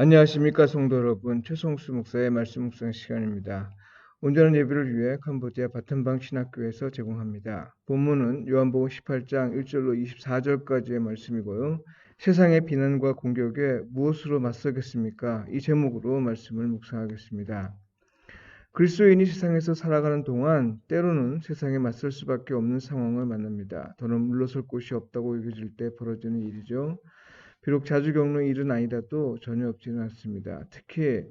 안녕하십니까 성도 여러분, 최성수 목사의 말씀 묵상 시간입니다. 온전한 예배를 위해 캄보디아 바텀방 신학교에서 제공합니다. 본문은 요한복음 18장 1절로 24절까지의 말씀이고요. 세상의 비난과 공격에 무엇으로 맞서겠습니까? 이 제목으로 말씀을 묵상하겠습니다. 그리스도인이 세상에서 살아가는 동안 때로는 세상에 맞설 수밖에 없는 상황을 만납니다. 더는 물러설 곳이 없다고 여겨질 때 벌어지는 일이죠. 비록 자주 겪는 일은 아니라도 전혀 없지는 않습니다. 특히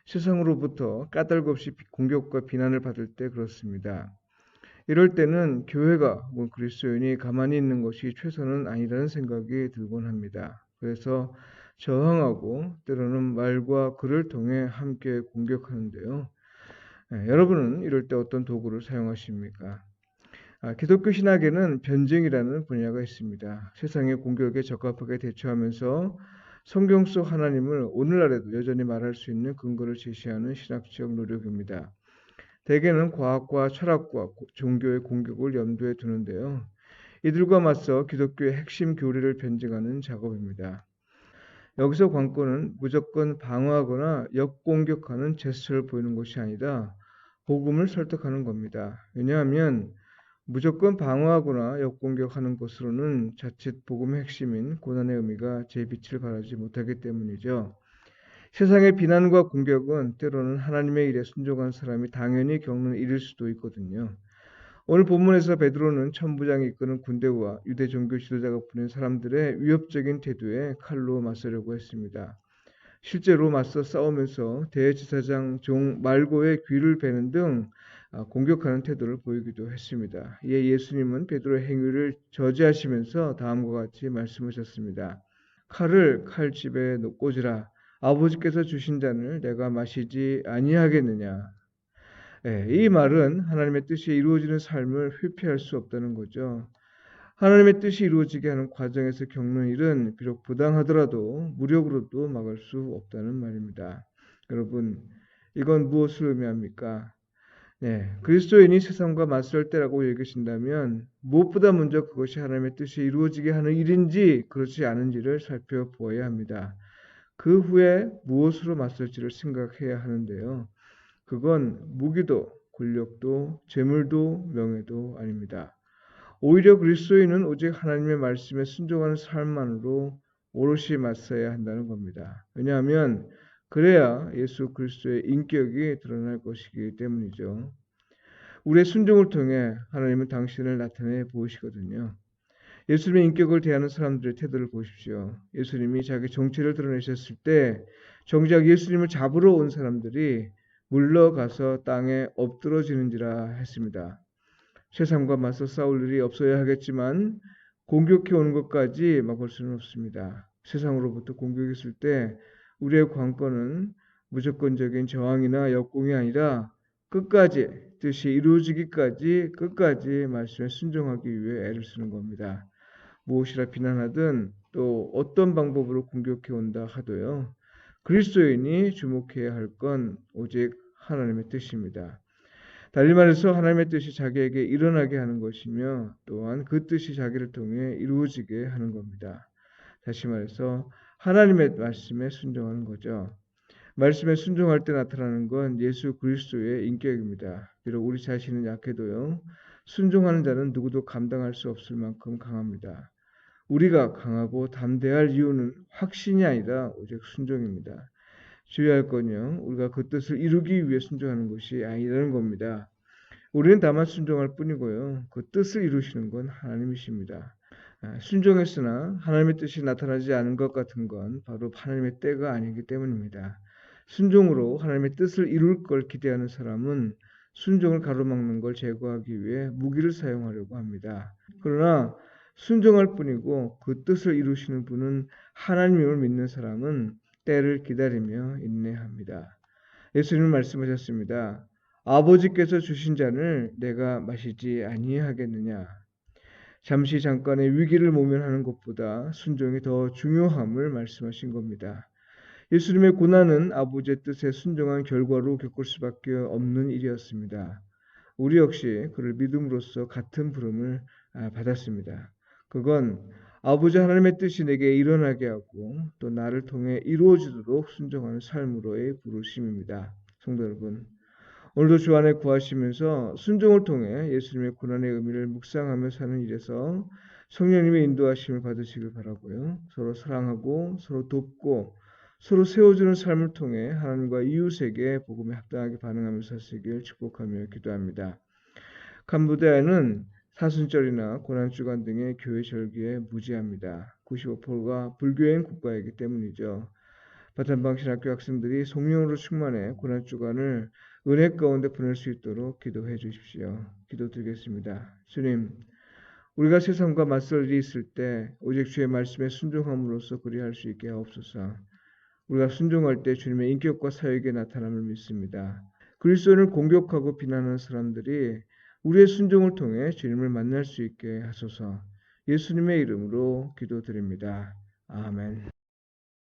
세상으로부터 까닭없이 공격과 비난을 받을 때 그렇습니다. 이럴 때는 교회가 그리스도인이 가만히 있는 것이 최선은 아니라는 생각이 들곤 합니다. 그래서 저항하고 때로는 말과 글을 통해 함께 공격하는데요. 여러분은 이럴 때 어떤 도구를 사용하십니까? 기독교 신학에는 변증이라는 분야가 있습니다. 세상의 공격에 적합하게 대처하면서 성경 속 하나님을 오늘날에도 여전히 말할 수 있는 근거를 제시하는 신학적 노력입니다. 대개는 과학과 철학과 종교의 공격을 염두에 두는데요. 이들과 맞서 기독교의 핵심 교리를 변증하는 작업입니다. 여기서 관건은 무조건 방어하거나 역공격하는 제스처를 보이는 것이 아니라 복음을 설득하는 겁니다. 왜냐하면 무조건 방어하거나 역공격하는 것으로는 자칫 복음의 핵심인 고난의 의미가 제 빛을 발하지 못하기 때문이죠. 세상의 비난과 공격은 때로는 하나님의 일에 순종한 사람이 당연히 겪는 일일 수도 있거든요. 오늘 본문에서 베드로는 천부장이 이끄는 군대와 유대 종교 지도자가 보낸 사람들의 위협적인 태도에 칼로 맞서려고 했습니다. 실제로 맞서 싸우면서 대제사장 종 말고의 귀를 베는 등 공격하는 태도를 보이기도 했습니다. 이에 예수님은 베드로의 행위를 저지하시면서 다음과 같이 말씀하셨습니다. 칼을 칼집에 꽂으라. 아버지께서 주신 잔을 내가 마시지 아니하겠느냐. 이 말은 하나님의 뜻이 이루어지는 삶을 회피할 수 없다는 거죠. 하나님의 뜻이 이루어지게 하는 과정에서 겪는 일은 비록 부당하더라도 무력으로도 막을 수 없다는 말입니다. 여러분, 이건 무엇을 의미합니까? 그리스도인이 세상과 맞설 때라고 여기신다면 무엇보다 먼저 그것이 하나님의 뜻이 이루어지게 하는 일인지 그렇지 않은지를 살펴보아야 합니다. 그 후에 무엇으로 맞설지를 생각해야 하는데요. 그건 무기도, 권력도, 재물도, 명예도 아닙니다. 오히려 그리스도인은 오직 하나님의 말씀에 순종하는 삶만으로 오롯이 맞서야 한다는 겁니다. 왜냐하면 그래야 예수 그리스도의 인격이 드러날 것이기 때문이죠. 우리의 순종을 통해 하나님은 당신을 나타내 보이시거든요. 예수님의 인격을 대하는 사람들의 태도를 보십시오. 예수님이 자기 정체를 드러내셨을 때 정작 예수님을 잡으러 온 사람들이 물러가서 땅에 엎드러지는지라 했습니다. 세상과 맞서 싸울 일이 없어야 하겠지만 공격해 오는 것까지 막을 수는 없습니다. 세상으로부터 공격이 있을 때 우리의 관건은 무조건적인 저항이나 역공이 아니라 끝까지 뜻이 이루어지기까지 끝까지 말씀에 순종하기 위해 애를 쓰는 겁니다. 무엇이라 비난하든 또 어떤 방법으로 공격해 온다 하도요. 그리스도인이 주목해야 할 건 오직 하나님의 뜻입니다. 달리 말해서 하나님의 뜻이 자기에게 일어나게 하는 것이며 또한 그 뜻이 자기를 통해 이루어지게 하는 겁니다. 다시 말해서 하나님의 말씀에 순종하는 거죠. 말씀에 순종할 때 나타나는 건 예수 그리스도의 인격입니다. 비록 우리 자신은 약해도요. 순종하는 자는 누구도 감당할 수 없을 만큼 강합니다. 우리가 강하고 담대할 이유는 확신이 아니라 오직 순종입니다. 주의할 건요. 우리가 그 뜻을 이루기 위해 순종하는 것이 아니라는 겁니다. 우리는 다만 순종할 뿐이고요. 그 뜻을 이루시는 건 하나님이십니다. 순종했으나 하나님의 뜻이 나타나지 않은 것 같은 건 바로 하나님의 때가 아니기 때문입니다. 순종으로 하나님의 뜻을 이룰 걸 기대하는 사람은 순종을 가로막는 걸 제거하기 위해 무기를 사용하려고 합니다. 그러나 순종할 뿐이고 그 뜻을 이루시는 분은 하나님임을 믿는 사람은 때를 기다리며 인내합니다. 예수님은 말씀하셨습니다. 아버지께서 주신 잔을 내가 마시지 아니하겠느냐. 잠시 잠깐의 위기를 모면하는 것보다 순종이 더 중요함을 말씀하신 겁니다. 예수님의 고난은 아버지의 뜻에 순종한 결과로 겪을 수밖에 없는 일이었습니다. 우리 역시 그를 믿음으로써 같은 부름을 받았습니다. 그건 아버지 하나님의 뜻이 내게 일어나게 하고 또 나를 통해 이루어지도록 순종하는 삶으로의 부르심입니다. 성도 여러분, 오늘도 주 안에 구하시면서 순종을 통해 예수님의 고난의 의미를 묵상하며 사는 일에서 성령님의 인도하심을 받으시길 바라고요. 서로 사랑하고 서로 돕고 서로 세워주는 삶을 통해 하나님과 이웃에게 복음에 합당하게 반응하며 사시길 축복하며 기도합니다. 캄보디아에는 사순절이나 고난주간 등의 교회 절기에 무지합니다. 95%가 불교인 국가이기 때문이죠. 바탄방신학교 학생들이 성령으로 충만해 고난주간을 은혜 가운데 보낼 수 있도록 기도해 주십시오. 기도드리겠습니다. 주님, 우리가 세상과 맞설 일이 있을 때 오직 주의 말씀에 순종함으로써 그리할 수 있게 하옵소서. 우리가 순종할 때 주님의 인격과 사역에 나타남을 믿습니다. 그리스도인을 공격하고 비난하는 사람들이 우리의 순종을 통해 주님을 만날 수 있게 하소서. 예수님의 이름으로 기도드립니다. 아멘.